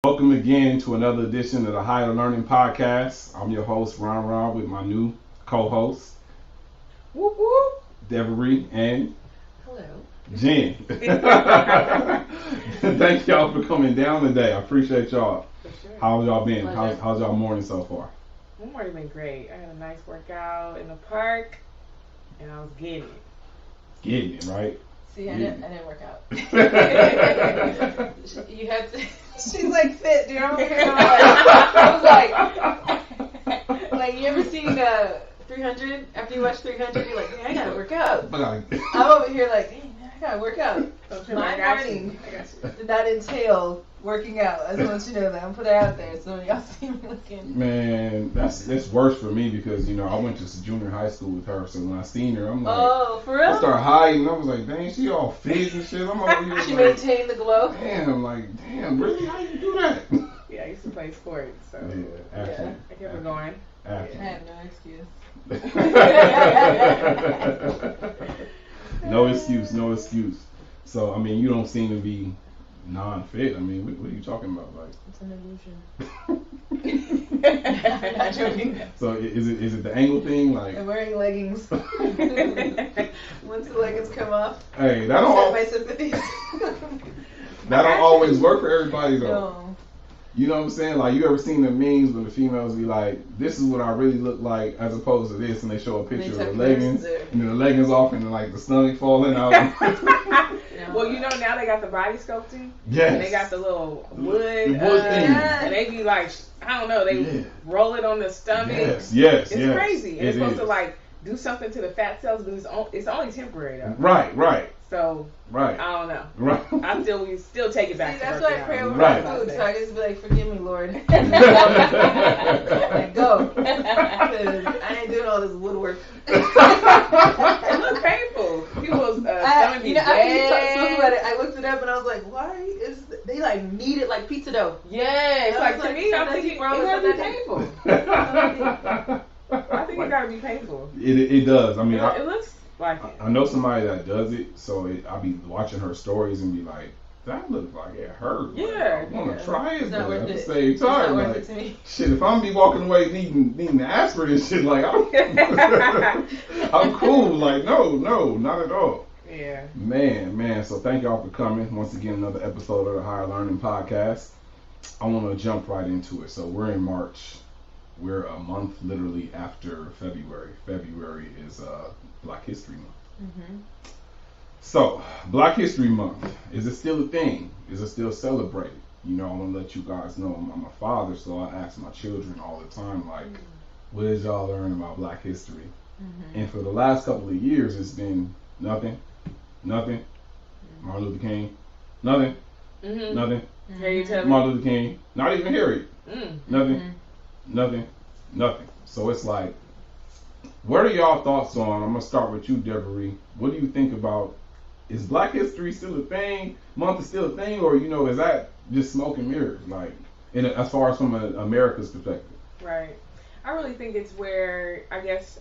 Welcome again to another edition of the Higher Learning Podcast. I'm your host, Ron with my new co-host, Whoop whoop. Devery and Hello. Jen. Thank y'all for coming down today. I appreciate y'all. For sure. How's y'all been? Pleasure. How's y'all morning so far? My morning been great. I had a nice workout in the park, and I was getting it. Getting it, right? See, I didn't work out. You had to. She's like fit, dude. I'm over here. I was like, you ever seen 300? After you watch 300, you're like, man, I gotta work out. I'm over here like, hey, man, I gotta work out. My morning did not entail working out. I just want you to know that. I'm putting it out there so y'all see me looking. Man, that's worse for me because I went to junior high school with her, so when I seen her, I'm like, oh, for real? I started hiding. I was like, dang, she all fit and shit. I'm over here. She like, maintained the glow. Damn, really? How you do that? Yeah, I used to play sports, so Yeah, I kept it going. I have no excuse. No excuse. So, I mean, you don't seem to be non-fit. I mean, what are you talking about? Like, It's an illusion. I'm not joking. So, is it the angle thing? Like, I'm wearing leggings. Once the leggings come off, hey, set my sympathies. that don't always work for everybody though. No. You know what I'm saying? Like, you ever seen the memes when the females be like, this is what I really look like as opposed to this, and they show a picture of the leggings, and then the leggings off, and then like the stomach falling out. Well, now they got the body sculpting. Yes. And they got the little wood thing. and they be like, I don't know, they roll it on the stomach. Yes. It's crazy. And it's supposed is. to like do something to the fat cells, but it's only temporary though. Right. So I don't know. Right. We still take it back. See, to that's working why I out. pray over Right. my food, so I just be like, forgive me, Lord. Like, go. 'Cause I ain't doing all this woodwork. It looks painful. People's stomach be after you dead. spoke about it, I looked it up and I was like, why is they like knead it like pizza dough? Yeah, it's I like was to like, me, I'm so thinking it that's gotta be that painful. I think it gotta be painful. It does. I mean, It looks like it. I know somebody that does it, so I'll be watching her stories and be like, that looks like it hurt. Like, Yeah. I want to try it, It's not but worth at the it. same It's not time, worth like, it to me. shit, if I'm be walking away needing the aspirin and shit, like, I'm cool. Like, no, not at all. Yeah. Man. So thank y'all for coming. Once again, another episode of the Higher Learning Podcast. I want to jump right into it. So we're in March. We're a month literally after February. February is Black History Month. Mm-hmm. So, Black History Month, is it still a thing? Is it still celebrated? I want to let you guys know I'm a father, so I ask my children all the time, like, what did y'all learn about Black history? Mm-hmm. And for the last couple of years, it's been nothing. Martin Luther King, nothing. Harriet Tubman. Martin Luther King, not even Harriet. Mm. Nothing. So it's like, what are y'all thoughts on? I'm gonna start with you, Devery. What do you think about? Is Black History still a thing? Month is still a thing, or is that just smoke and mirrors? Like, as far as from America's perspective. Right. I really think it's where, I guess,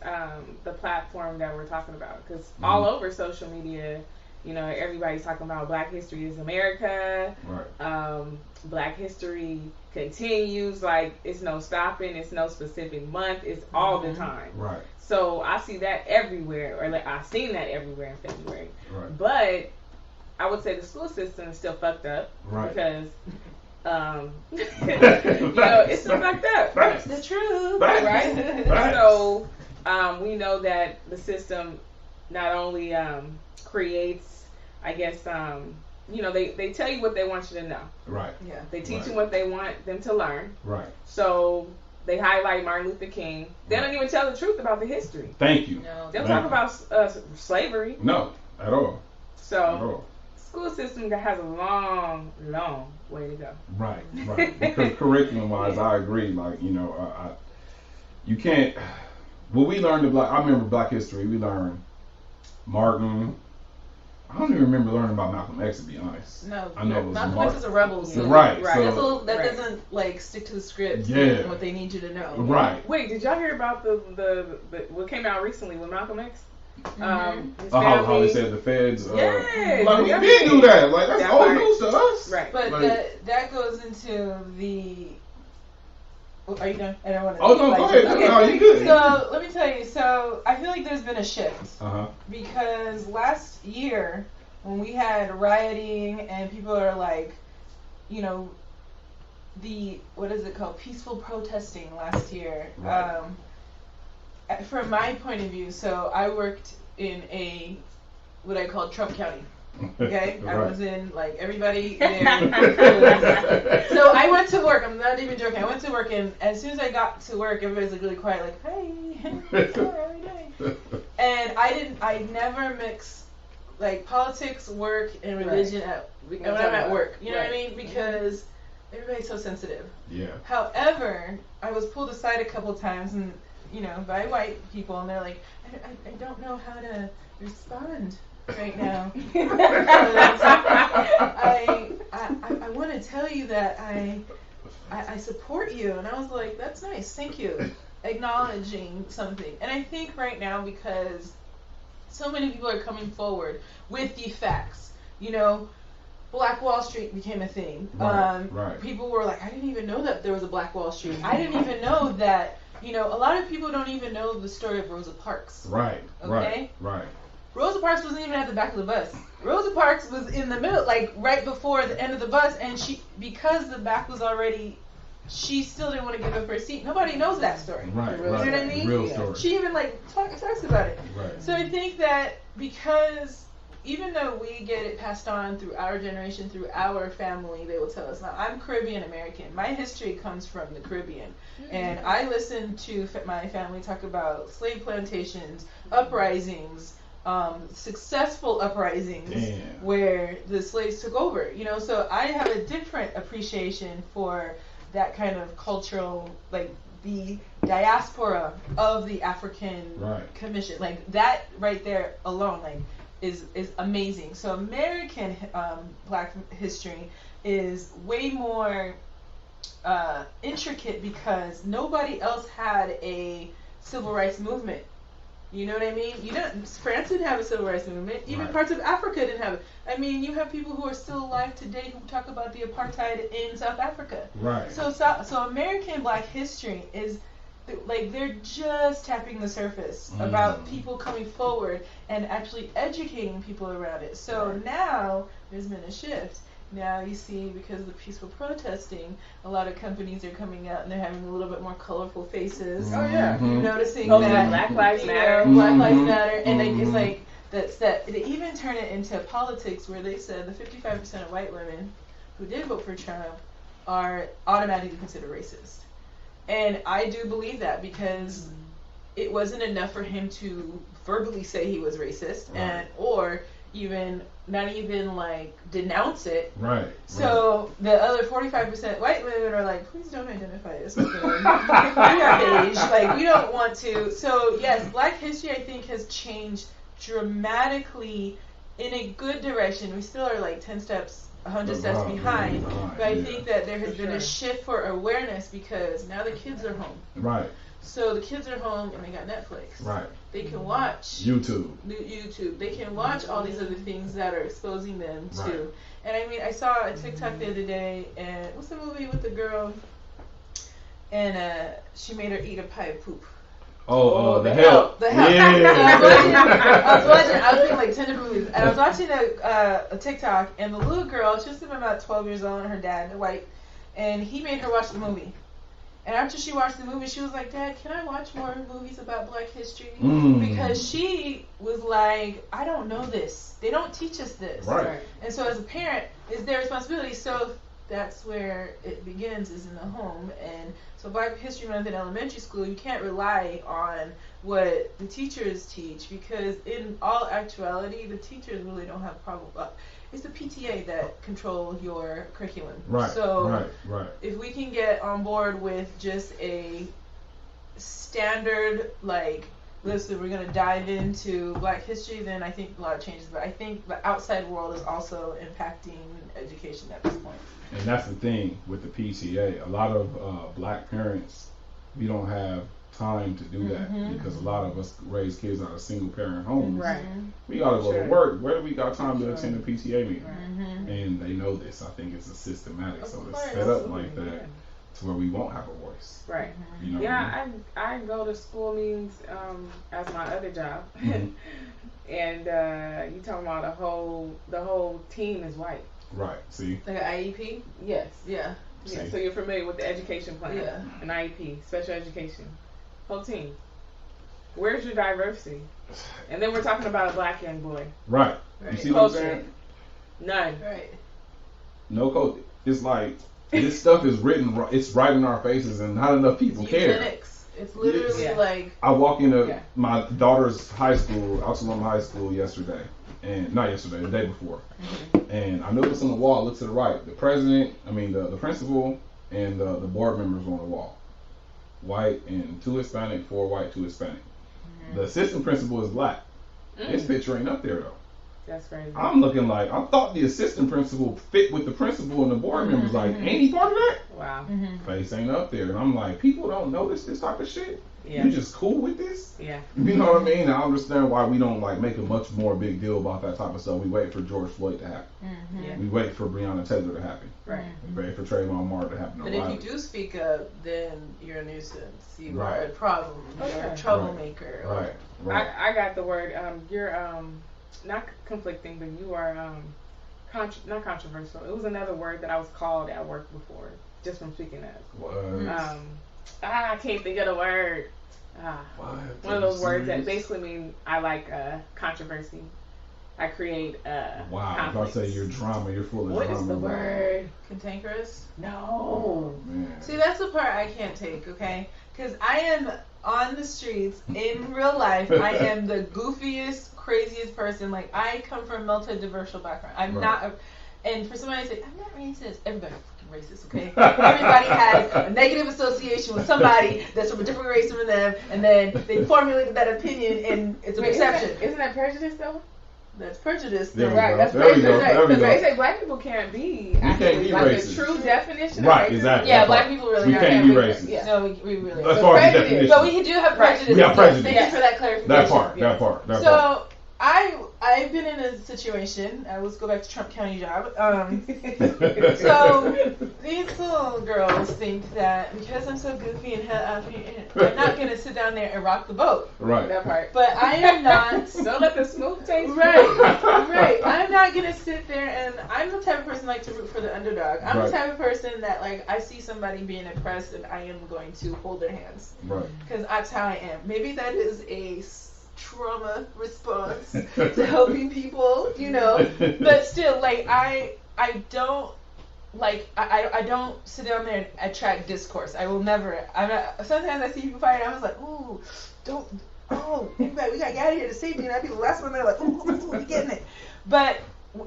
the platform that we're talking about, because all over social media, everybody's talking about Black History is America. Right. Black History continues, like, it's no stopping, it's no specific month, it's all the time. Right. So I see that everywhere, or like I've seen that everywhere in February. Right. But I would say the school system is still fucked up. Right. Because it's still fucked up. Facts. The truth. Facts. Right? Facts. So we know that the system not only creates, I guess, they tell you what they want you to know. Right. Yeah. They teach you what they want them to learn. Right. So they highlight Martin Luther King. They don't even tell the truth about the history. Thank you. No. They don't talk about slavery. No, at all. So school system has a long way to go. Right. Because curriculum-wise, I agree. Like, you can't. Well, we learned I remember Black History. We learned Martin. I don't even remember learning about Malcolm X, to be honest. No, I know it was Malcolm X is a rebel. So Right. Right. So, that doesn't like stick to the script. Yeah. And what they need you to know. right. Wait, did y'all hear about the what came out recently with Malcolm X? How they said the feds. Yes, like we did do that. Like that's old news to us. Right. But like, that goes into the. Are you done? I don't want to. Oh no, go ahead. Okay. No, you good. So let me tell you. So I feel like there's been a shift. Because last year when we had rioting and people are like, you know, the what is it called? Peaceful protesting last year. Right. From my point of view, so I worked in what I call Trump County. Okay, right. I was in like everybody there. So I went to work. I'm not even joking. I went to work, and as soon as I got to work, everybody's like really quiet, like, "Hey, how are we doing?" And I never mix like politics, work, and religion when I'm at work. You know what I mean? Because everybody's so sensitive. Yeah. However, I was pulled aside a couple times, and by white people, and they're like, I don't know how to respond right now. I want to tell you that I support you. And I was like, that's nice, thank you. Acknowledging something. And I think right now, because so many people are coming forward with the facts, Black Wall Street became a thing. Right. People were like, I didn't even know that there was a Black Wall Street. I didn't even know that, a lot of people don't even know the story of Rosa Parks. Right. Okay? Right. Rosa Parks wasn't even at the back of the bus. Rosa Parks was in the middle, like right before the end of the bus, and because the back was already, she still didn't want to give up her seat. Nobody knows that story. Right. You know what I mean? Real story. She even talks about it. Right. So I think that because even though we get it passed on through our generation, through our family, they will tell us. Now, I'm Caribbean American. My history comes from the Caribbean. And I listen to my family talk about slave plantations, uprisings, successful uprisings where the slaves took over. So I have a different appreciation for that kind of cultural, like the diaspora of the African commission. Like that right there alone, like is amazing. So American Black history is way more intricate because nobody else had a civil rights movement. You know what I mean? France didn't have a civil rights movement. Even parts of Africa didn't have it. I mean, you have people who are still alive today who talk about the apartheid in South Africa. Right. So American Black history is like they're just tapping the surface about people coming forward and actually educating people around it. So now there's been a shift. Now you see, because of the peaceful protesting, a lot of companies are coming out and they're having a little bit more colorful faces. Oh yeah, you're noticing that Black Lives Matter. Black Lives Matter, and it's like that. They even turn it into politics, where they said the 55% of white women who did vote for Trump are automatically considered racist, and I do believe that because it wasn't enough for him to verbally say he was racist, or even not even like denounce it. Right. So the other 45% white women are like, please don't identify us with them. We are beige. Like we don't want to. So yes, Black history I think has changed dramatically in a good direction. We still are like 10 steps, 100 steps behind. But I think that there has been a shift for awareness because now the kids are home. Right. So the kids are home and they got Netflix. Right. They can watch YouTube. They can watch all these other things that are exposing them to. And I mean, I saw a TikTok the other day, and what's the movie with the girl? And she made her eat a pie of poop. The Help. The Help. Yeah. So I was being like 10 different movies, and I was watching a TikTok, and the little girl, she was about 12 years old, and her dad, white, and he made her watch the movie. And after she watched the movie, she was like, Dad, can I watch more movies about Black history? Because she was like, I don't know this. They don't teach us this. Right. And so as a parent, it's their responsibility. So that's where it begins, is in the home. And so Black History Month in elementary school, you can't rely on what the teachers teach because in all actuality, the teachers really don't have problem. It's the PTA that control your curriculum. Right. So right. if we can get on board with just a standard, like, listen, we're going to dive into Black history, then I think a lot of changes. But I think the outside world is also impacting education at this point. And that's the thing with the PTA. A lot of Black parents, we don't have time to do that because a lot of us raise kids out of single parent homes. Right. We gotta go to work. Where do we got time to attend a PTA meeting? And they know this. I think it's a systematic, so it's set up like that to where we won't have a voice. Right. You know yeah, I go to school meetings as my other job, and you talking about the whole team is white. Right. See. Like an IEP. Yes. Yeah. Yeah. So you're familiar with the education plan? Yeah. An IEP, special education, whole team. Where's your diversity? And then we're talking about a black young boy. Right. You see what I'm saying? None. Right. No culture. It's like this stuff is written. It's right in our faces, and not enough people care. Eugenics. It's literally like. I walk into my daughter's high school, Altaloma High School, yesterday, and not yesterday, the day before, and I noticed on the wall, look to the right, the principal, and the board members on the wall, white and 2 Hispanic, 4 white, 2 Hispanic. The assistant principal is black. His picture ain't up there though. That's crazy. I'm looking like I thought the assistant principal fit with the principal and the board members. Like, ain't he part of that? Wow. Face ain't up there, and I'm like, people don't notice this type of shit. Yeah. You just cool with this? Yeah. You know what I mean? I understand why we don't like make a much more big deal about that type of stuff. We wait for George Floyd to happen. Yeah. We wait for Breonna Taylor to happen. Right. We wait for Trayvon Martin to happen. But if you do speak up, then you're a nuisance. You are a problem. Okay. You're a troublemaker. Right. I got the word. You're not conflicting, but you are not controversial. It was another word that I was called at work before, just from speaking up. I can't think of the word. One of those words that basically mean I like controversy. I create wow. If I say you're drama, you're full of what drama. What is the word? Cantankerous? No. Oh, man. See, that's the part I can't take, okay? Because I am on the streets, in real life, I am the goofiest, craziest person. Like, I come from a multi-diversial background. I'm not, and for somebody to say, I'm not racist, everybody's fucking racist, okay? Everybody has a negative association with somebody that's from a different race from them, and then they formulated that opinion, and it's a perception. Isn't that prejudice, though? That's prejudice. Right, that's prejudice. Because they say black people can't be actually like racist. The true definition right, of racism. Exactly. Yeah, black people really can't be racist. Yeah. No, we really as far as the definition. But we do have prejudice. We have prejudice. Thank you for that clarification. That part. So I've been in a situation. Let's go back to Trump County job. So these little girls think that because I'm so goofy and I'm not gonna sit down there and rock the boat. Right. That part. But I am not. Don't let the smooth taste. Right. I'm not gonna sit there and I'm the type of person like to root for the underdog. I'm the type of person that like I see somebody being oppressed and I am going to hold their hands. Right. Because that's how I am. Maybe that is a trauma response to helping people, you know. But still, like I don't I don't sit down there and attract discourse. I will never. Sometimes I see people fighting. I was like, ooh, don't. Oh, everybody, we gotta get out of here to safety. And I'd be the last one there, like, ooh, we're getting it. But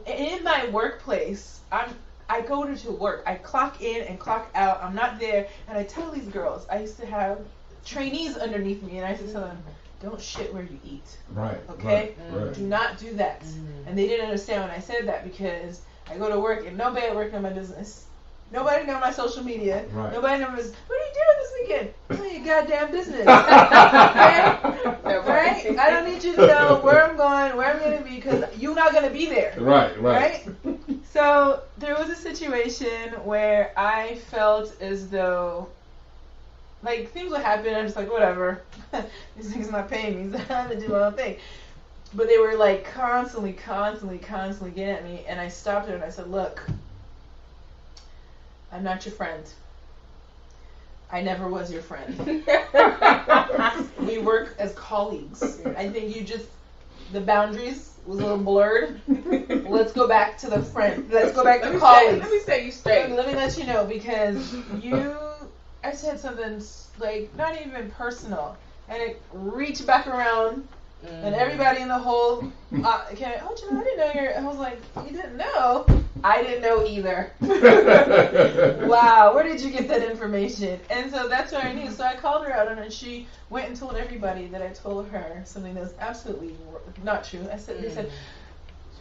in my workplace, I go to work. I clock in and clock out. I'm not there, and I tell these girls. I used to have trainees underneath me, and I used to tell them, don't shit where you eat. Right. Okay? Right. Do not do that. And they didn't understand when I said that because I go to work and nobody at work knows my business. Nobody knows my social media. Right. Nobody knows, what are you doing this weekend? None of your goddamn business. Okay? Right? I don't need you to know where I'm going, where I'm going to be, because you're not going to be there. Right? So there was a situation where I felt as though like things would happen. I'm just like, whatever. These things not paying me, so I'm gonna do my own thing. But they were like constantly getting at me, and I stopped her and I said, look, I'm not your friend. I never was your friend. We work as colleagues. I think the boundaries was a little blurred. Let's go back to the friend. Let's go back to colleagues. Let me say you straight. Let me let you know, because I said something like not even personal, and it reached back around, and everybody in the whole okay, I didn't know I was like, you didn't know? I didn't know either. Wow, where did you get that information? And so that's what I knew. So I called her out on it, and she went and told everybody that I told her something that was absolutely not true. They said,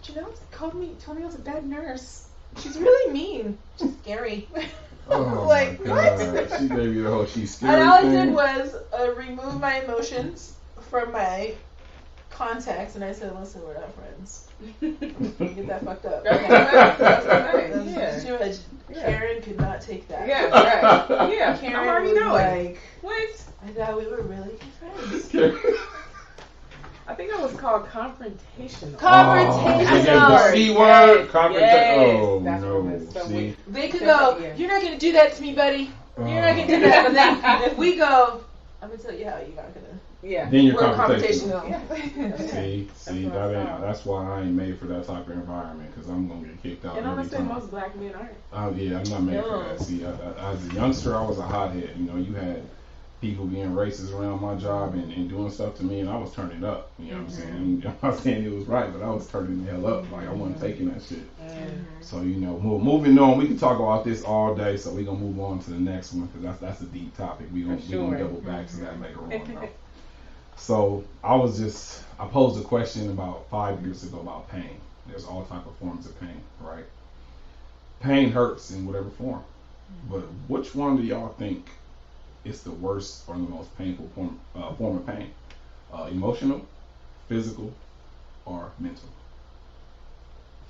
did you know, told me I was a bad nurse. She's really mean. She's scary. Oh like, my God. She gave you the whole she's scared. And all I did was remove my emotions from my contacts, and I said, listen, we're not friends. Get that fucked up. That's Karen could not take that. Yeah, right. Yeah, Karen I'm already was knowing. Like, what? I thought we were really good friends. I think that was called confrontational. Confrontational. C word. Confrontational. Yes, Oh that's no. what it is. So See? They could go, you're not going to do that to me, buddy. You're not going to do that. But then if we go, I'm going to tell you how you're not going to. Yeah. Then you're We're confrontational. Yeah. See, that's why I ain't made for that type of environment, because I'm gonna get kicked out. And every honestly, time. most black men aren't. Yeah, I'm not made for that. See, as a youngster, I was a hothead. You know, you had people being racist around my job and doing stuff to me, and I was turning up. You know what I'm saying? I'm not saying it was right, but I was turning the hell up. Like I wasn't taking that shit. So you know, moving on, we can talk about this all day. So we're gonna move on to the next one, because that's a deep topic. We gonna double back to that later on, though. So I posed a question about 5 years ago about pain. There's all type of forms of pain, right? Pain hurts in whatever form. But which one do y'all think is the worst or the most painful form of pain? Emotional, physical, or mental?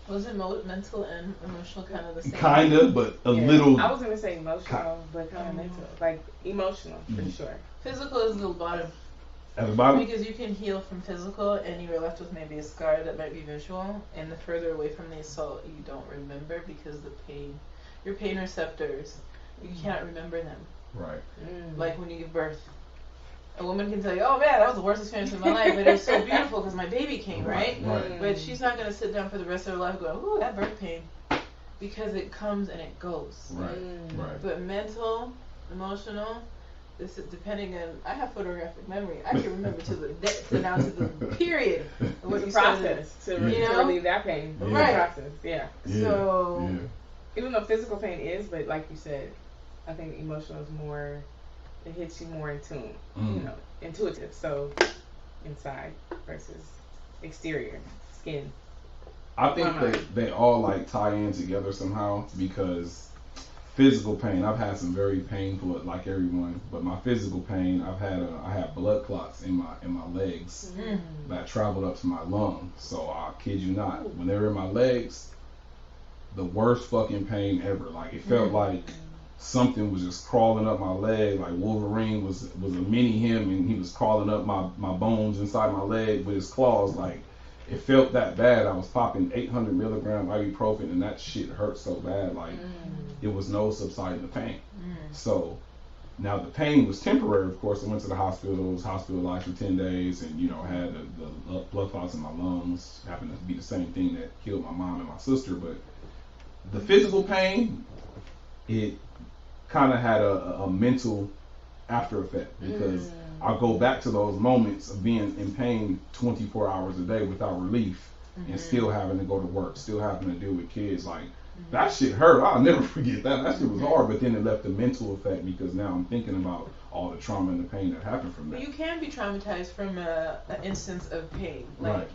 Was it mental and emotional kind of the same? Kind of, but a little. I was going to say emotional, but kind of mental. Like emotional, for sure. Physical is the bottom. At the bottom? Because you can heal from physical and you are left with maybe a scar that might be visual, and the further away from the assault you don't remember because your pain receptors, you can't remember them. Right. Like when you give birth. A woman can tell you, oh man, that was the worst experience of my life, but it was so beautiful because my baby came, right? But she's not going to sit down for the rest of her life going, ooh, that birth pain. Because it comes and it goes. Right. But mental, emotional, this is depending on. I have photographic memory. I can remember to the period of what you process to relieve that pain. Right. Process. So even though physical pain is, but like you said, I think emotional is more. It hits you more in tune. You know, intuitive. So inside versus exterior, skin. I think they all like tie in together somehow, because physical pain, I've had some very painful, like everyone, but my physical pain, I had blood clots in my legs that traveled up to my lungs. So I kid you not, when they were in my legs, the worst fucking pain ever. Like it felt like something was just crawling up my leg, like Wolverine was a mini him, and he was crawling up my bones inside my leg with his claws. Like it felt that bad. I was popping 800 milligram ibuprofen, and that shit hurt so bad. Like it was no subsiding the pain. So now the pain was temporary. Of course, I went to the hospital. Was hospitalized for 10 days, and had the blood clots in my lungs. Happened to be the same thing that killed my mom and my sister. But the physical pain, it kind of had a mental after effect, because I go back to those moments of being in pain 24 hours a day without relief, and still having to go to work, still having to deal with kids. Like that shit hurt. I'll never forget that. That shit was hard, but then it left a mental effect, because now I'm thinking about all the trauma and the pain that happened from that. You can be traumatized from an instance of pain. I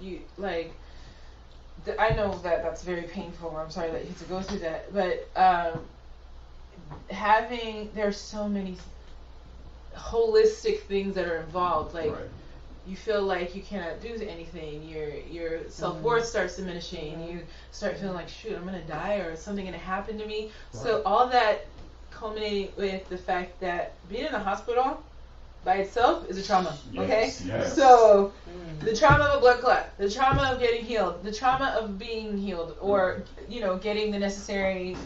know that's very painful. I'm sorry that you had to go through that, but there's so many holistic things that are involved. You feel like you cannot do anything. Your self-worth starts diminishing. You start feeling like, shoot, I'm gonna die, or is something gonna happen to me. So all that culminating with the fact that being in the hospital by itself is a trauma. Yes. So the trauma of a blood clot, the trauma of getting healed, the trauma of being healed, or getting the necessary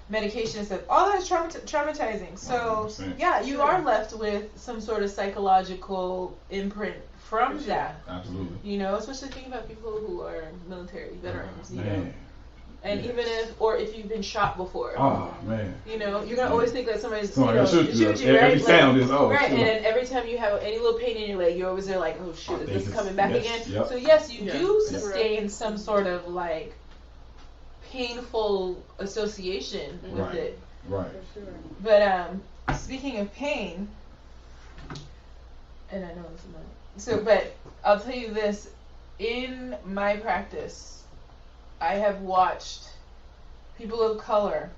medication and stuff, all that's traumatizing. So 100%. You are left with some sort of psychological imprint from that. Absolutely. Especially thinking about people who are military veterans. And even if you've been shot before. Oh man. You're gonna always think that somebody's shoot you, right? Every sound is right. And then every time you have any little pain in your leg, you're always there like, oh shit, is this coming back again? Yep. So yes, you do sustain some sort of like painful association with it. Right. For sure. But speaking of pain, and I know this is not but I'll tell you this, in my practice, I have watched people of color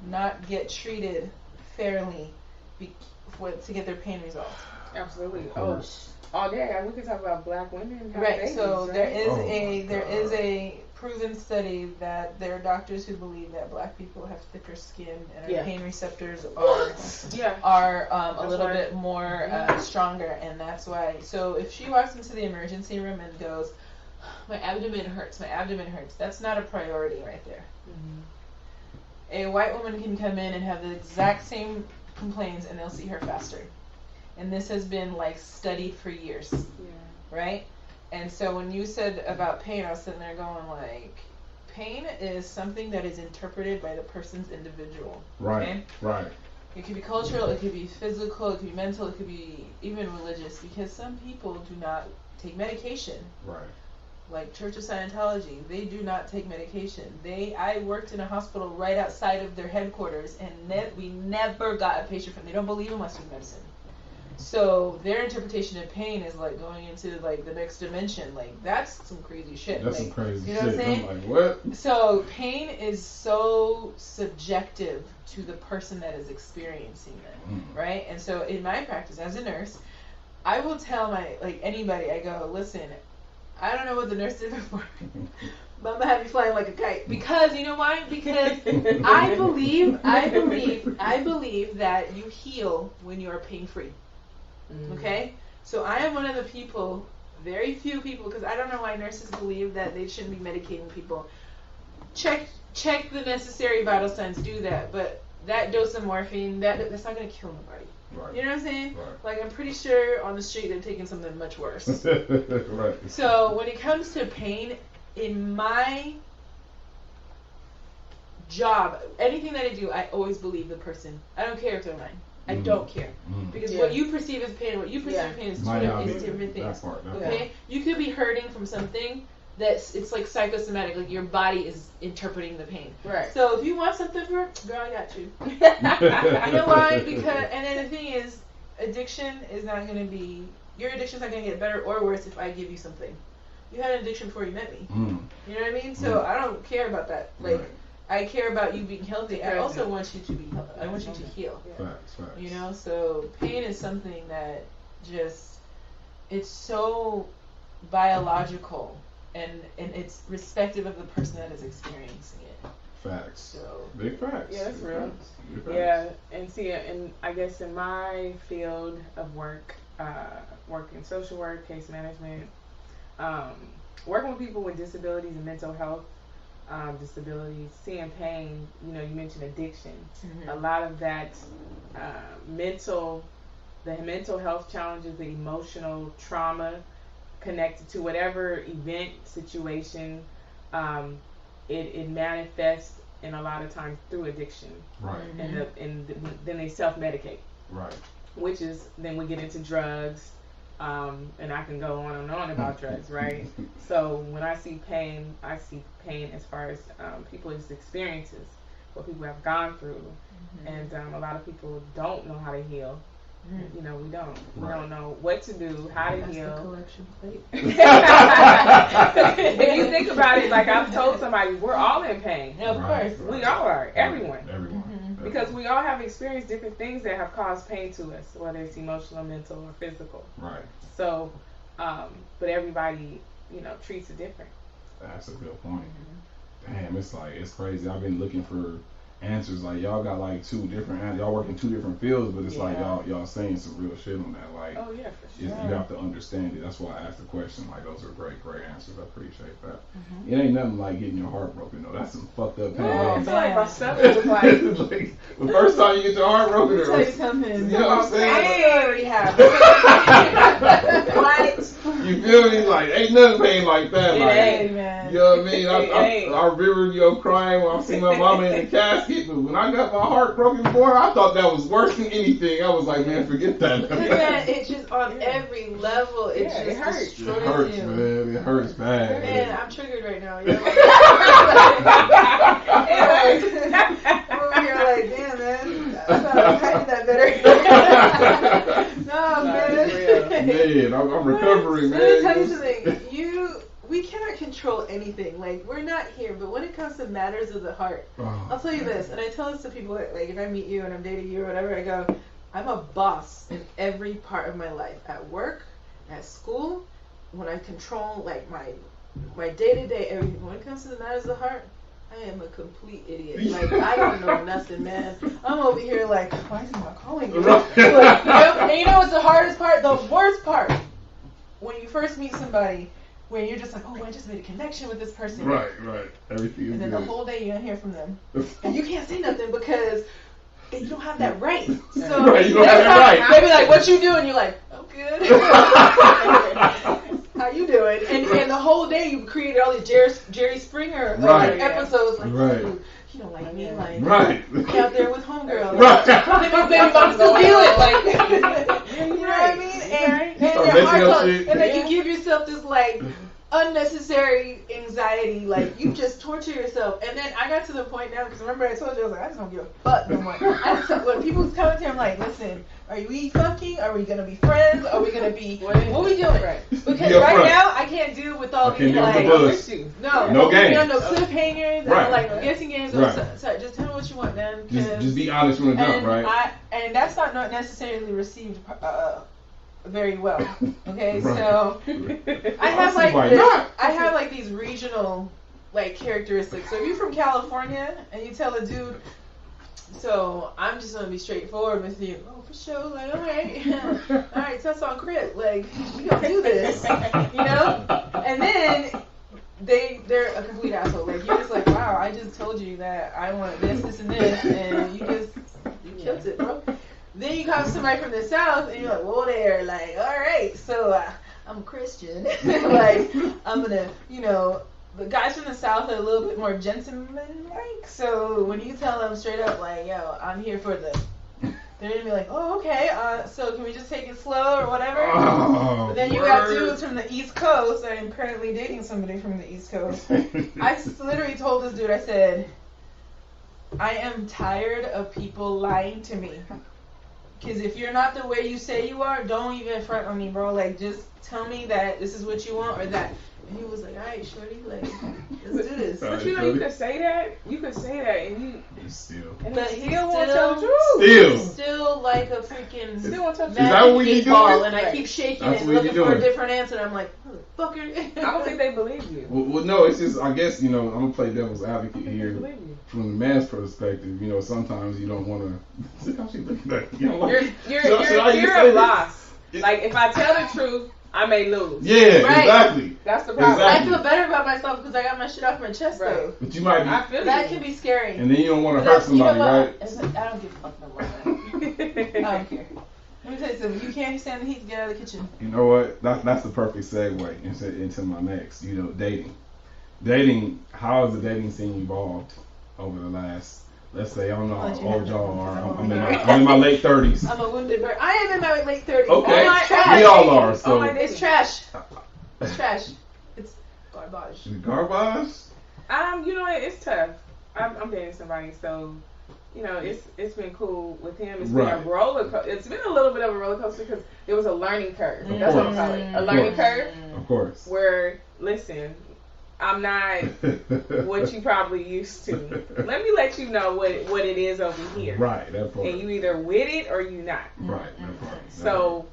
not get treated fairly to get their pain resolved. Absolutely. Oh, all day. We could talk about black women. Right. Babies, so right? there is a proven study that there are doctors who believe that black people have thicker skin and our pain receptors are a little bit more stronger, and that's why. So if she walks into the emergency room and goes, my abdomen hurts, that's not a priority right there. A white woman can come in and have the exact same complaints and they'll see her faster. And this has been like studied for years. Right? And so when you said about pain, I was sitting there going like, pain is something that is interpreted by the person's individual. Right. Okay? Right. It could be cultural, it could be physical, it could be mental, it could be even religious, because some people do not take medication. Right. Like Church of Scientology, they do not take medication. I worked in a hospital right outside of their headquarters, and we never got a patient from. They don't believe in Western medicine, so their interpretation of pain is like going into like the next dimension. Like that's some crazy shit. That's like, some crazy you know shit. What I'm saying? I'm like, what? So pain is so subjective to the person that is experiencing it, right? And so in my practice as a nurse, I will tell anybody, I go, listen, I don't know what the nurse did before, but I'm gonna have you flying like a kite. Because you know why? Because I believe that you heal when you are pain free. Okay? So I am one of the people, very few people, because I don't know why nurses believe that they shouldn't be medicating people. Check the necessary vital signs, do that, but that dose of morphine, that's not gonna kill nobody. Right. You know what I'm saying? Right. Like, I'm pretty sure on the street they're taking something much worse. Right. So when it comes to pain, in my job, anything that I do, I always believe the person. I don't care if they're lying. I don't care. Because what you perceive as pain, what you perceive as pain is different things. Okay? You could be hurting from something it's like psychosomatic, like your body is interpreting the pain. Right. So if you want something girl, I got you. You know why? Because, and then the thing is, your addiction's not going to get better or worse if I give you something. You had an addiction before you met me. You know what I mean? So I don't care about that. Like, I care about you being healthy. I also want you to be healthy. I want you to heal. Facts. You know, so pain is something that it's so biological. And it's respective of the person that is experiencing it. Facts. So big facts. Yeah, that's real. Facts. Yeah, and see, and I guess in my field of work, working social work, case management, working with people with disabilities and mental health disabilities, seeing pain. You know, you mentioned addiction. A lot of that mental health challenges, the emotional trauma connected to whatever event, situation, it manifests in a lot of times through addiction. Right. And then they self-medicate. Right. Which is, then we get into drugs, and I can go on and on about drugs, right? So when I see pain as far as people's experiences, what people have gone through, and a lot of people don't know how to heal. You know, we don't. We don't know what to do, how to heal. The collection plate. If you think about it, like I've told somebody, we're all in pain. Of course. We all are. Everyone. Because we all have experienced different things that have caused pain to us, whether it's emotional, mental, or physical. Right. So, but everybody, treats it different. That's a good point. Damn, it's crazy. I've been looking for answers, like y'all got like two different y'all work in two different fields, but it's like y'all saying some real shit on that. Like, oh yeah, for sure. You have to understand it. That's why I asked the question. Like, those are great answers. I appreciate that. It ain't nothing like getting your heart broken though. That's some fucked up pain. I feel like my stomach was like the first time you get your heart broken. Let me tell you something. You know what I'm saying? I rehab. What? You feel me? Like, ain't nothing pain like that. It ain't, man. You know what I mean? I remember crying when I seen my mama in the casket. But when I got my heart broken before, I thought that was worse than anything. I was like, man, forget that. Man, it's just on every level. It hurts. It hurts, man. It hurts bad. Man, I'm triggered right now. You know? I'm over here like, damn, man. I thought I had that better. No, man. Man, I'm recovering, man. Let me tell you something. We cannot control control anything. Like, we're not here, but when it comes to matters of the heart, I'll tell you this, and I tell this to people, like, if I meet you and I'm dating you or whatever, I go, I'm a boss in every part of my life. At work, at school, when I control, like, my day-to-day, everything. When it comes to the matters of the heart, I am a complete idiot. Like, I don't know nothing, man. I'm over here like, why is he not calling me? And you know what's the hardest part? The worst part. When you first meet somebody, where you're just like, oh, I just made a connection with this person. Right. Everything is And then good. the whole day you don't hear from them. And you can't say nothing because you don't have that right. So right, you don't have that right. They be like, what you doing? You're like, I'm good. How you doing? And the whole day you created all these Jerry Springer like, episodes. Like, ooh, he don't like me. Like, he out there with homegirl. Right. I'm still dealing. Like, you know what I mean? And your heart and then you give yourself this like unnecessary anxiety, like you just torture yourself. And then I got to the point now, because remember I told you, I was like, I just don't give a fuck no more. When people come to me, I'm like, listen, are we fucking? Are we gonna be friends? Are we gonna be? What are we doing? Right. Because right now I can't deal with all these like no games, no cliffhangers, no like no guessing games. Right. So just tell me what you want, man. Just be honest from the jump, right? And that's not necessarily received very well. Okay, so I have like these regional like characteristics. So if you're from California and you tell a dude, so I'm just gonna be straightforward with you. Oh, for sure. Like, all right, that's on Crip. Like, we gonna do this, you know? And then they're a complete asshole. Like, you're just like, wow, I just told you that I want this, and this, and you killed it, bro. Then you come somebody from the South, and you're like, whoa there, like, all right, so I'm a Christian. Like, I'm gonna, you know, the guys from the South are a little bit more gentleman-like, so when you tell them straight up, like, yo, I'm here for this, they're gonna be like, oh, okay, so can we just take it slow or whatever? But then you got dudes from the East Coast. I'm currently dating somebody from the East Coast. I literally told this dude, I said, I am tired of people lying to me. Because if you're not the way you say you are, don't even front on me, bro. Like, just tell me that this is what you want or that. And he was like, all right, shorty, like, let's do this. But you know, you could say that. You could say that, and you still. But he still won't tell the truth. Still like a freaking. Still won't tell the truth. Is that what we do? And I keep shaking and looking for a different answer. I'm like, motherfucker. I don't think they believe you. Well, no, it's just, I guess, you know, I'm gonna play devil's advocate here. From the man's perspective, you know, sometimes you don't want to. Look how she looking at you. You're a boss. Like, if I tell the truth, I may lose. Yeah, right. Exactly. That's the problem. Exactly. I feel better about myself because I got my shit off my chest, though. But you might be. I feel that can be scary. And then you don't want to hurt somebody, right? I don't give a fuck no more. I don't care. Let me tell you something. You can't stand the heat to get out of the kitchen. You know what? That's the perfect segue into my next. You know, dating. How has the dating scene evolved over the last? Let's say, I don't know how old y'all are. I'm in my late 30s. I'm a wounded bird. I am in my late 30s. Okay. We all are. So. It's trash. It's trash. It's garbage. Garbage? You know, it's tough. I'm dating somebody, so, you know, it's been cool with him. It's been a roller coaster. It's been a little bit of a roller coaster because it was a learning curve. That's what I'm calling it. A learning curve. Of course. Where, listen, I'm not what you probably used to. Let me let you know what it is over here. Right, that part. And you either with it or you not. Right, that part. So,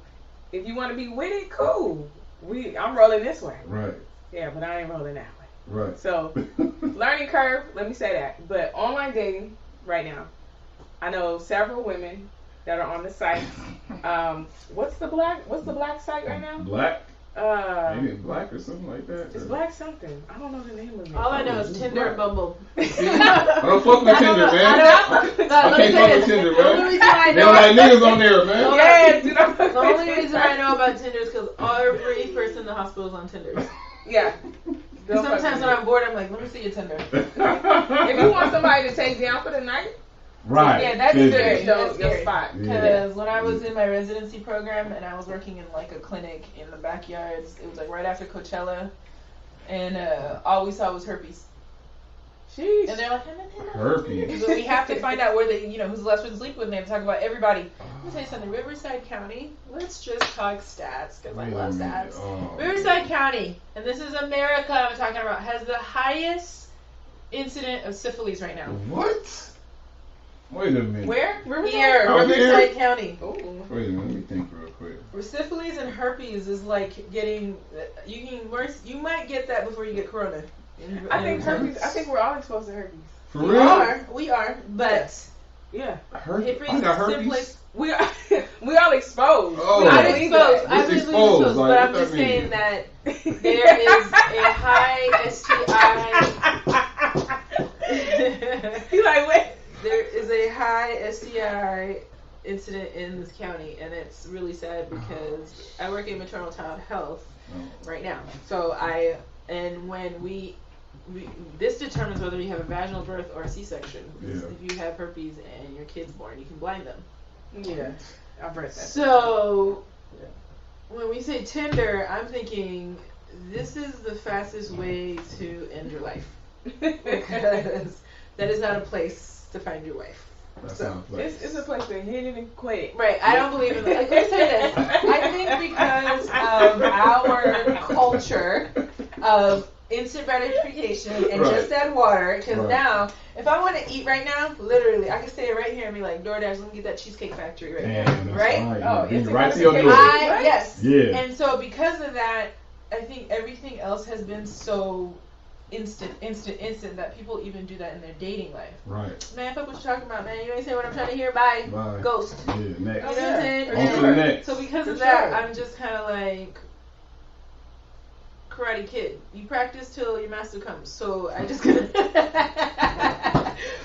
if you want to be with it, cool. I'm rolling this way. Right. Yeah, but I ain't rolling that way. Right. So, learning curve, let me say that. But online dating right now, I know several women that are on the site. What's the black site right now? Black? Maybe Black or something like that. It's Black something. I don't know the name of it. All I know is Tinder and Bumble. I don't fuck with Tinder, man. I can't fuck with Tinder, man. The only reason I know they don't like niggas on there, man. Yeah, the only reason I know about Tinder is because every person in the hospital is on Tinder. Yeah. Sometimes when I'm bored, I'm like, let me see your Tinder. If you want somebody to take down for the night, right. Yeah, that's scary. That's your spot. Because when I was in my residency program and I was working in like a clinic in the backyards, it was like right after Coachella, and all we saw was herpes. Jeez. And they're like, herpes. But we have to find out where they, you know, who's the last person to sleep with, and they have to talk about everybody. Let me tell you something. Riverside County, let's just talk stats, because I love stats. Riverside County, and this is America I'm talking about, has the highest incident of syphilis right now. What? Wait a minute. Where? Riverside? Here, Riverside County. Ooh. Wait a minute, let me think real quick. Syphilis and herpes is like getting, you might get that before you get corona. I think we're all exposed to herpes. For real? We are, but yeah. Herpes? I got herpes? We all exposed. Oh. I'm exposed. I'm exposed, exposed, like, but I'm just saying that there is a high STI. You like what? There is a high STI incident in this county, and it's really sad because I work in maternal child health right now. So when this determines whether you have a vaginal birth or a C-section. Because if you have herpes and your kid's born, you can blind them. Yeah, I've read that. So when we say Tinder, I'm thinking this is the fastest way to end your life, because that is not a place to find your wife. That's not a place. It's a place to hit it and quit. Right. I don't believe in that. Like, let me say this. I think because of our culture of instant gratification and just add water, because now if I want to eat right now, literally I can stay right here and be like, DoorDash, let me get that Cheesecake Factory right now, right? Oh, it's right to your door. Yes. Yeah. And so because of that, I think everything else has been so instant that people even do that in their dating life. Right. Man, fuck what you talking about, man. You ain't saying what I'm trying to hear. Bye. Ghost. Yeah, next. You know what I'm saying? On to the next. So because of that, I'm just kind of like Karate Kid. You practice till your master comes. So I just gonna,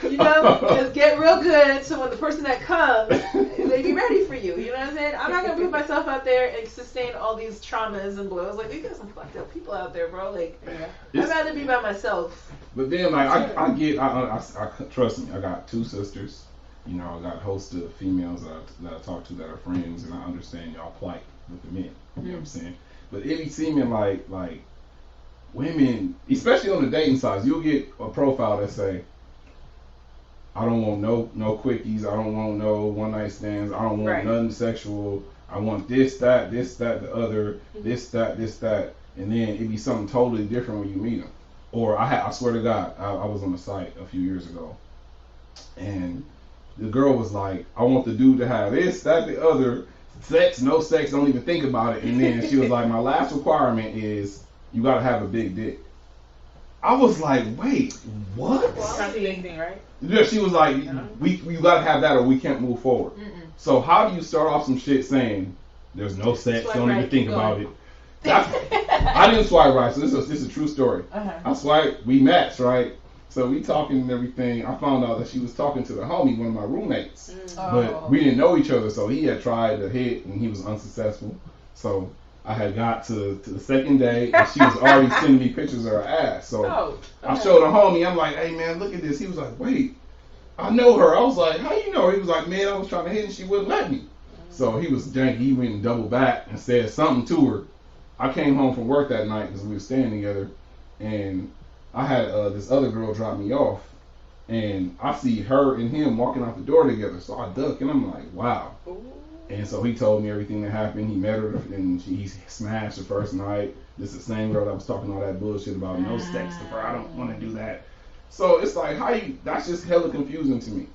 just get real good. So when the person that comes, they be ready for you. You know what I'm saying? I'm not gonna put myself out there and sustain all these traumas and blows. Like, we got some fucked up people out there, bro. Like, I'd rather be by myself. But then, like, I trust me. I got two sisters. You know, I got a host of females that I talk to that are friends, and I understand y'all plight with the men. You know what I'm saying? But it be seeming like women, especially on the dating sites, you'll get a profile that say, I don't want no quickies, I don't want no one night stands, I don't want nothing sexual, I want this, that, the other, this, that, and then it be something totally different when you meet them. Or I swear to God, I was on the site a few years ago, and the girl was like, I want the dude to have this, that, the other, sex, no sex, don't even think about it. And then she was like, my last requirement is you gotta have a big dick. I was like, wait, what? Contradicting, right? Yeah, she was like, you gotta have that or we can't move forward. So how do you start off some shit saying there's no sex, don't even think about it? I didn't swipe right, so this is a true story. I swiped, we matched, right? So we talking and everything. I found out that she was talking to the homie, one of my roommates. But we didn't know each other, so he had tried to hit and he was unsuccessful. So I had got to the second day and she was already sending me pictures of her ass. So I showed the homie, I'm like, hey man, look at this. He was like, wait, I know her. I was like, how you know her? He was like, man, I was trying to hit and she wouldn't let me. So he was janky. He went and doubled back and said something to her. I came home from work that night because we were staying together, and I had this other girl drop me off, and I see her and him walking out the door together. So I duck, and I'm like, wow. And so he told me everything that happened. He met her, and he smashed the first night. This is the same girl that was talking all that bullshit about no sex to her. I don't want to do that. So it's like, that's just hella confusing to me.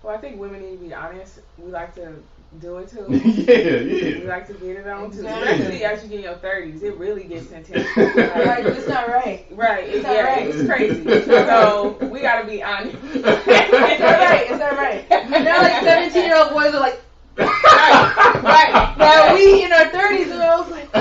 Well, I think women need to be honest. We like to do it too. Yeah. We like to get it on too. Especially as you get in your 30s. It really gets intense. Like, it's not right. Right. It's not right. It's crazy. So we gotta be honest. It's not right. Now like 17-year-old boys are like, right. Now we in our 30s and I was like,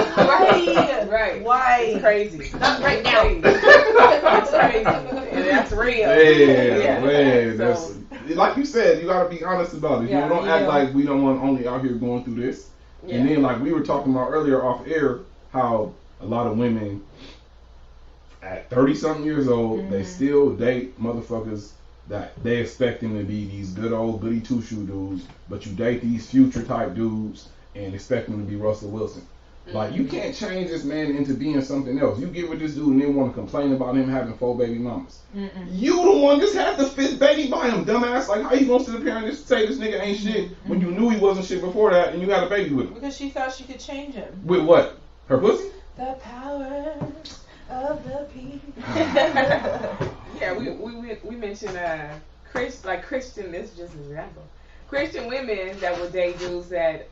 right. Why? It's crazy. Not right now. It's crazy. And that's real. Man. So, like you said, you gotta be honest about it. Don't act like we don't want only out here going through this. And then like we were talking about earlier off air, how a lot of women at 30-something years old, they still date motherfuckers that they expect them to be these good old goody two-shoe dudes, but you date these future type dudes and expect them to be Russell Wilson. Like, you can't change this man into being something else. You get with this dude and then want to complain about him having 4 baby mamas. You the one just had the 5th baby by him, dumbass. Like, how you gonna sit up here and just say this nigga ain't shit when you knew he wasn't shit before that and you had a baby with him? Because she thought she could change him. With what? Her pussy? The power of the people. Yeah, we mentioned Christian. This is just an example. Christian women that will date dudes that,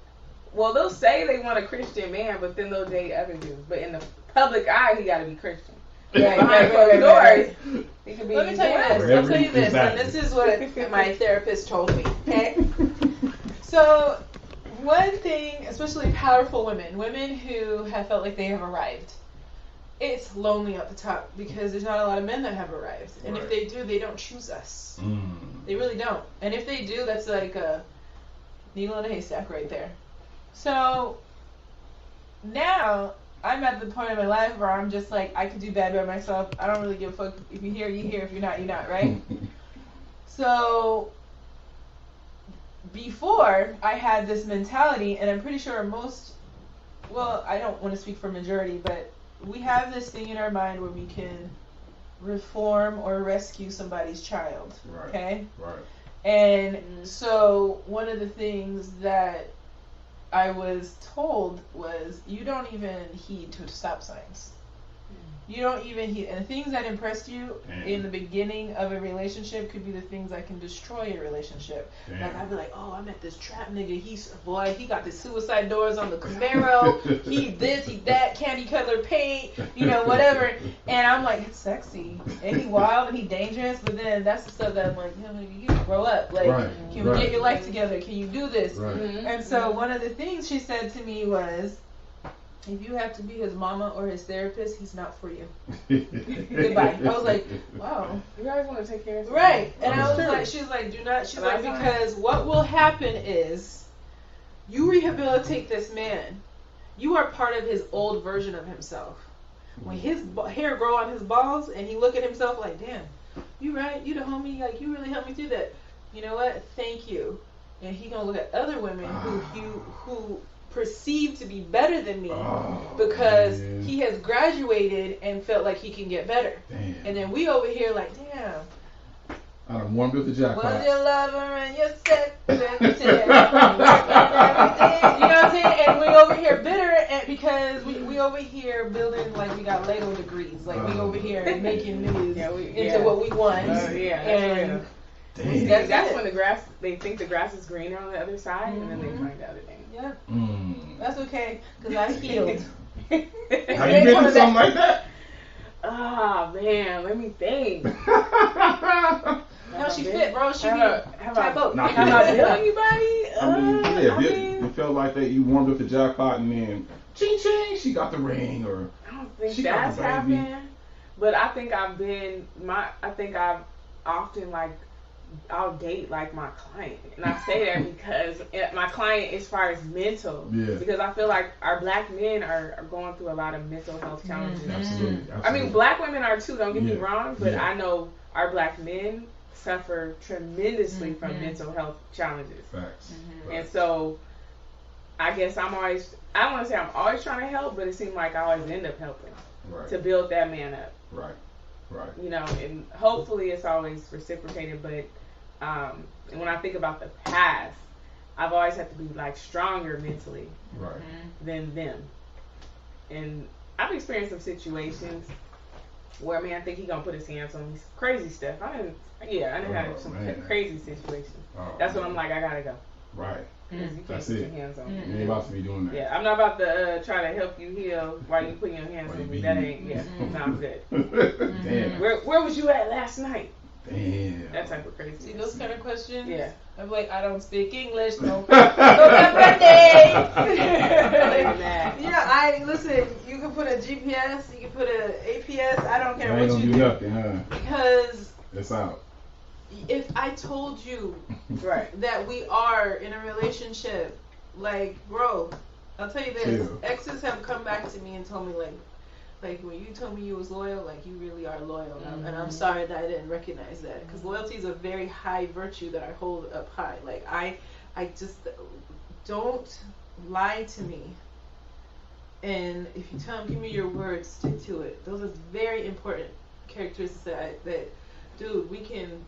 well, they'll say they want a Christian man, but then they'll date other dudes. But in the public eye, he got to be Christian. Behind closed doors, he could be. Let me tell you this. I'll tell you this, and this is what my therapist told me. Okay. So, one thing, especially powerful women who have felt like they have arrived, it's lonely at the top because there's not a lot of men that have arrived. And if they do, they don't choose us. They really don't. And if they do, that's like a needle in a haystack right there. So now I'm at the point in my life where I'm just like, I can do bad by myself. I don't really give a fuck. If you're here, you're here. If you're not, you're not, right? So before, I had this mentality, and I'm pretty sure I don't want to speak for majority, but we have this thing in our mind where we can reform or rescue somebody's child. Right. Okay? Right. And so one of the things that I was told was, you don't even heed to stop signs. You don't even heed. And the things that impressed you in the beginning of a relationship could be the things that can destroy your relationship. Like, I'd be like, oh, I met this trap nigga. He got the suicide doors on the Camaro. He this, he that, candy color paint, whatever. And I'm like, it's sexy. And he wild and he dangerous. But then that's the stuff that I'm like, you can grow up. Like, can we get your life together? Can you do this? And so one of the things she said to me was, if you have to be his mama or his therapist, he's not for you. Goodbye. I was like, wow. You guys want to take care of him. Right. And I was like, she was like, do not. She's like, because what will happen is you rehabilitate this man. You are part of his old version of himself. When his hair grow on his balls and he look at himself like, damn, you right. You the homie. Like, you really helped me through that. You know what? Thank you. And he going to look at other women who perceived to be better than me because he has graduated and felt like he can get better. Damn. And then we over here like, damn. I done warmed up the jackpot. Was your lover and your secretary. You know what I'm saying? And we over here bitter because we over here building like we got Lego degrees. Like we over here making moves into what we want. And that's when they think the grass is greener on the other side, and then they find out it ain't. Yep. That's okay, because I healed. Have you been through something like that? Oh, man, let me think. No, she fit, bro. She have I built anybody? It felt like that you warmed up the jackpot and then ching ching, she got the ring, or I don't think that's happened. But I think I've often like, I'll date like my client, and I say that because my client, as far as mental, because I feel like our black men are going through a lot of mental health challenges. Absolutely. I mean, black women are too. Don't get me wrong, but I know our black men suffer tremendously from mental health challenges. Facts. And so, I guess I don't want to say I'm always trying to help, but it seems like I always end up helping to build that man up. Right. And hopefully it's always reciprocated, but and when I think about the past, I've always had to be like stronger mentally than them. And I've experienced some situations where a man think he gonna put his hands on me, crazy stuff. I didn't have some crazy situations. That's when I'm like, I gotta go. Right. You can't put your hands on me. You ain't about to be doing that. Yeah, I'm not about to try to help you heal while you putting your hands on me. That ain't, not good. Damn. Where was you at last night? Damn. That type of crazy. See those kind of questions? Yeah. I'm like, I don't speak English. No. Birthday. Listen. You can put a GPS. You can put a APS. I don't care what you do. Ain't gonna do nothing, huh? Because it's out. If I told you that we are in a relationship, like, bro, I'll tell you this. Exes have come back to me and told me, like when you told me you was loyal, like, you really are loyal. And I'm sorry that I didn't recognize that. Because loyalty is a very high virtue that I hold up high. Like, I just, don't lie to me. And if you tell him, give me your word, stick to it. Those are very important characteristics that dude, we can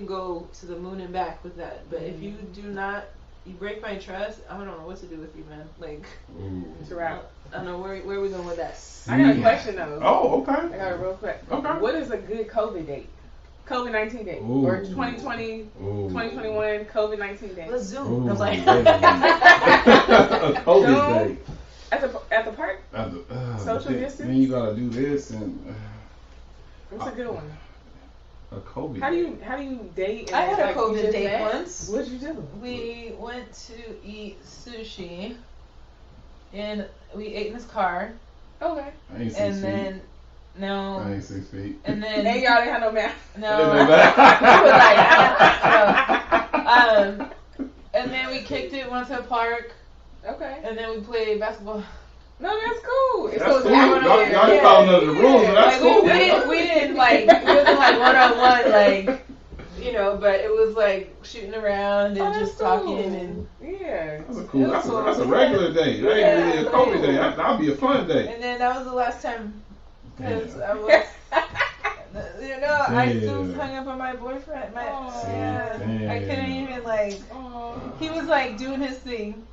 go to the moon and back with that. But if you do not, you break my trust, I don't know what to do with you, man. Like, it's a wrap. I don't know where are we going with that. I got a question though. Oh, okay. I got it real quick. Okay. What is a good COVID date? COVID-19 date. Ooh. Or 2020, 2021 COVID-19 date. Let's Zoom. I was like, a COVID date. At the park? Social distance? Then you gotta do this and. What's a good one? A COVID. How do you date? I had a COVID date once. What'd you do? We went to eat sushi, and we ate in his car. Okay. I ain't 6 feet. Then no. I ain't 6 feet. And then y'all didn't have no mask. No. And then we kicked it, went to a park. Okay. And then we played basketball. No, that's cool. That's cool. Y'all didn't follow none of the rules, but that's cool. We didn't like, it wasn't like one-on-one, like, you know, but it was like shooting around and just talking and. Yeah. That's a cool, that's a regular day. That ain't really a COVID day. That'll be a fun day. And then that was the last time, because I was, you know, I still hung up on my boyfriend. I couldn't even, like, he was like doing his thing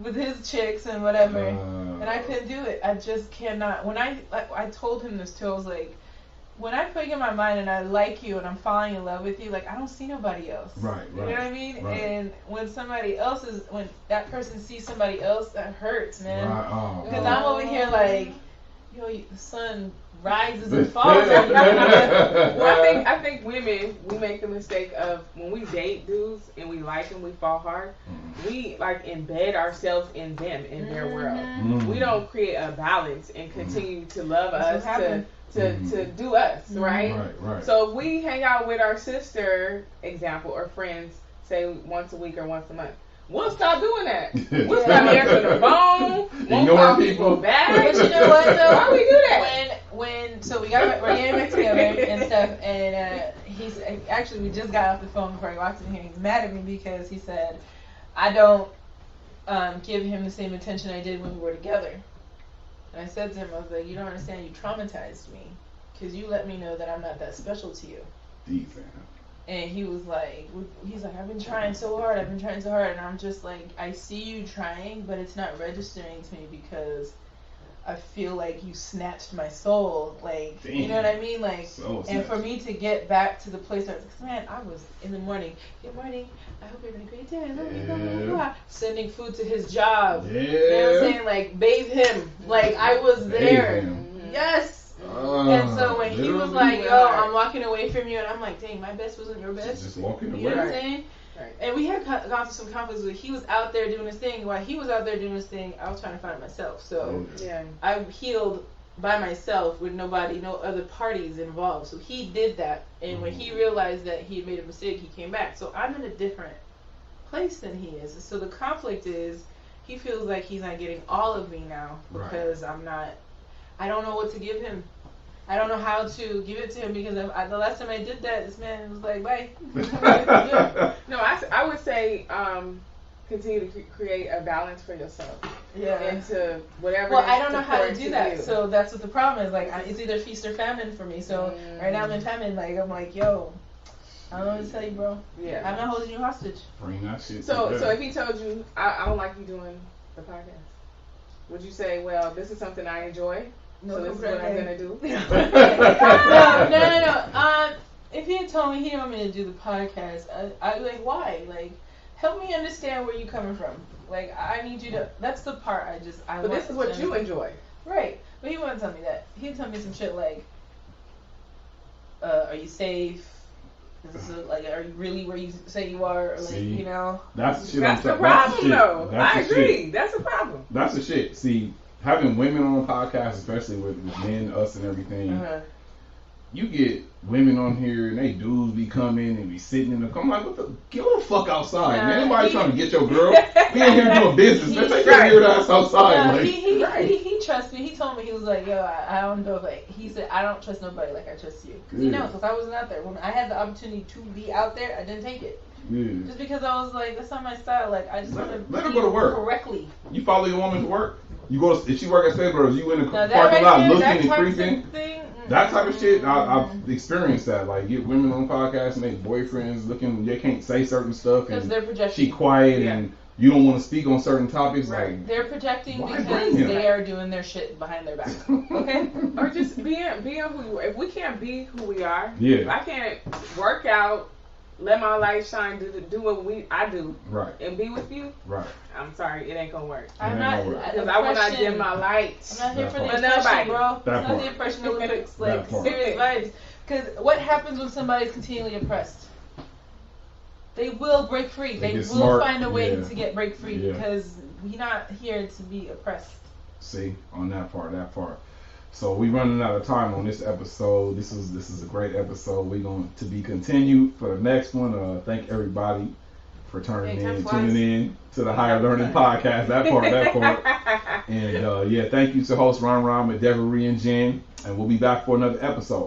with his chicks and whatever, and I couldn't do it. I just cannot. When I told him this too, I was like, when I put you in my mind and I like you and I'm falling in love with you, like, I don't see nobody else. Right. You know what I mean? Right. And when when that person sees somebody else, that hurts, man. Right. Because I'm over here like, yo, the sun rises and falls. Well, I think women, we make the mistake of when we date dudes and we like them, we fall hard. We like embed ourselves in them, in their world. We don't create a balance and continue to love us, to do us, right? Right. So if we hang out with our sister, example, or friends, say once a week or once a month, we'll stop doing that. We'll stop answering the phone. Won't call people back. But you know what though? Why we do that? So we're getting back together and stuff, and he's actually, we just got off the phone before he walked in here. He's mad at me because he said I don't give him the same attention I did when we were together. And I said to him, I was like, you don't understand, you traumatized me because you let me know that I'm not that special to you. Deep, man. And he was like, I've been trying so hard, and I'm just like, I see you trying, but it's not registering to me because I feel like you snatched my soul, like, damn. You know what I mean, like, and for me to get back to the place where, man, I was in the morning, good morning, I hope you're having a great day, I love you, sending food to his job, you know what I'm saying, like, bathe him, like, I was there, yes. And so when he was like, yo, I'm walking away from you, and I'm like, dang, my best wasn't your best. Just walking away. You know what I'm saying? Right. And we had gone through some conflicts where he was out there doing his thing. While he was out there doing his thing, I was trying to find myself. So I healed by myself with no other parties involved. So he did that. And when he realized that he had made a mistake, he came back. So I'm in a different place than he is. So the conflict is, he feels like he's not getting all of me now because I don't know what to give him. I don't know how to give it to him because the last time I did that, this man was like, bye. No, I would say continue to create a balance for yourself. Yeah. Into whatever. Well, I don't know how to do that. So that's what the problem is. Like, it's either feast or famine for me. So right now I'm in famine. Like, I'm like, yo, I don't know what to tell you, bro. Yeah. I'm not holding you hostage. Bring that shit. So if he told you, I don't like you doing the podcast, would you say, well, this is something I enjoy? No, so this is what I'm gonna do. No. If he had told me he didn't want me to do the podcast, I'd be like, why? Like, help me understand where you're coming from. Like, I need you to. That's the part But this is what you enjoy, right? But he wouldn't tell me that. He'd tell me some shit like, "Are you safe? Is this like, are you really where you say you are? Or like, you know?" That's the shit. That's the problem, though. I agree. That's the problem. That's the shit. See. Having women on a podcast, especially with men, us, and everything, you get women on here and they dudes be coming and be sitting in the car. I'm like, get the fuck outside, man. Anybody trying to get your girl? We in here doing business. Let's take your weird ass outside. He trusts me. He told me, he was like, yo, I don't know. Like, he said, I don't trust nobody like I trust you. He knows, because I wasn't out there. When I had the opportunity to be out there, I didn't take it. Yeah. Just because I was like, that's not my style. Like, I just want to let her go to work correctly. You follow your woman to work? You go to, if she work at Space Brothers, you in the parking lot looking and creeping. That type of shit, I've experienced that. Like, get women on podcasts and make boyfriends looking, they can't say certain stuff. Because they're projecting. She quiet and you don't want to speak on certain topics. Right. Like, they're projecting because they are doing their shit behind their back. Okay? Or just being who you are. If we can't be who we are, if I can't work out, let my light shine, do what I do, right, and be with you, right. I'm sorry, it ain't gonna work. I'm not, because I will not dim my lights. I'm not here for the impression, bro. It's not the impression Olympics, like serious vibes. Because what happens when somebody's continually oppressed? They will break free. They will find a way to get break free because we're not here to be oppressed. See, on that part. So we running out of time on this episode. This is a great episode. We're going to be continued for the next one. Thank everybody for tuning in to the Higher Learning Podcast. That part. And thank you to host Ron, Devery, and Jen. And we'll be back for another episode.